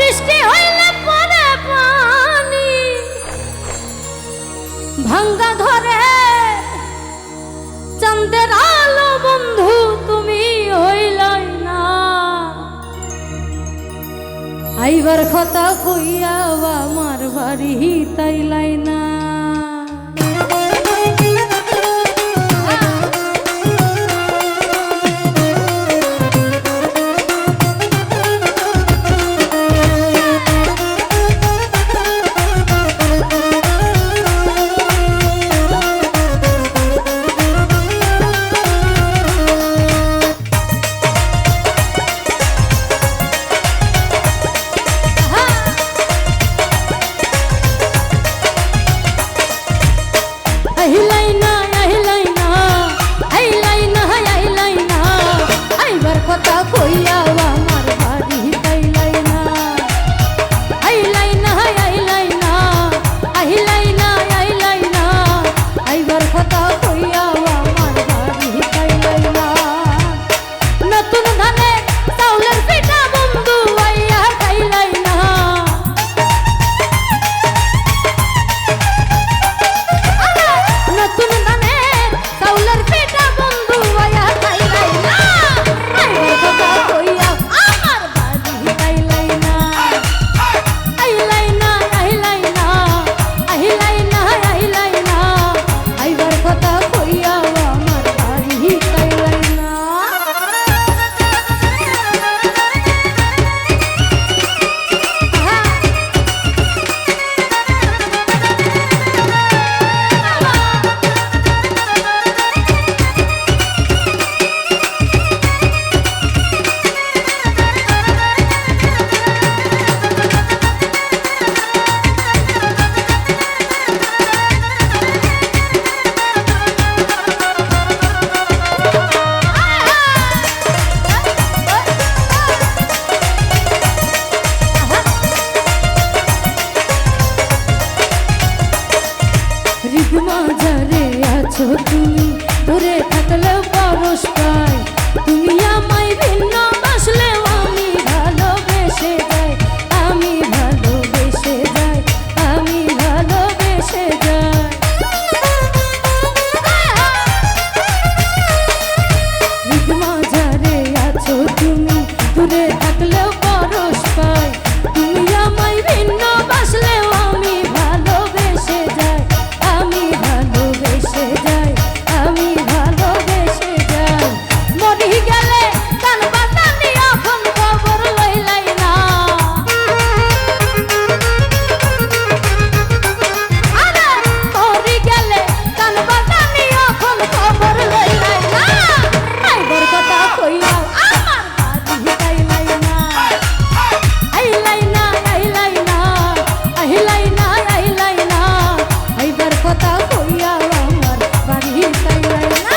বৃষ্টি হইলে পরে পানি ভাঙ্গা ধরে চাঁদের আলো বন্ধু তুমি হইলাই না আইবার কথা কইয়াও আমার বাড়ি তাইলাই না তুমি দূরে থাকলেও পরশ পাই তুমি আমায় ভিন্ন বাসলেও আমি ভালোবেসে যাই আমি ভালোবেসে যাই আমি ভালোবেসে যাই মাঝারে আছো তুমি দূরে থাকলেও পরশ পাই তুমি আমায় ভিন্ন বাসলেও আমি ভালোবেসে যাই আমি ভালোবেসে যাই আমি ভালোবেসে যাই মরি গেলে গান বাজানি এখন খবর লইলাই না আরে মরি গেলে গান বাজানি এখন খবর লইলাই না আইবার কথা কইয়া আমার বাড়ি তাইলাই না আইলাই না আইলাই না আইলাই না আইলাই না আইবার কথা কইয়া আমার বাড়ি তাইলাই না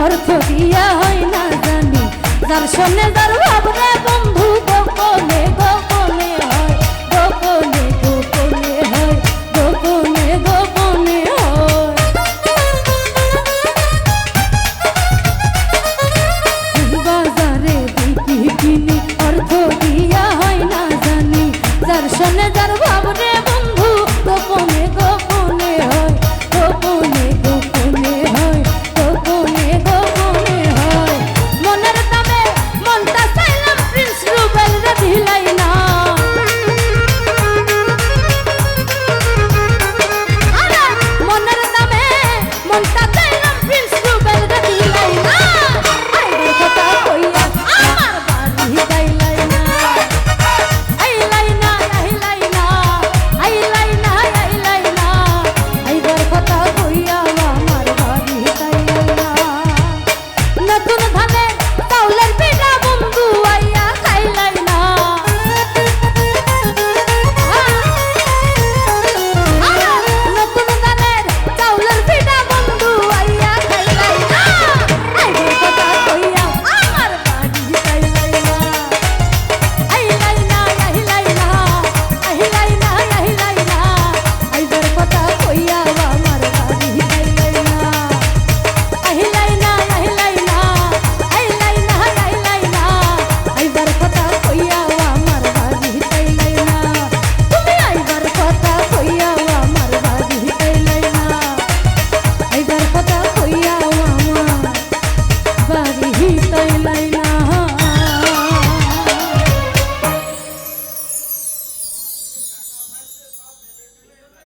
অর্থ দিয়া হয় না জানি যার সামনে যার ভাবরে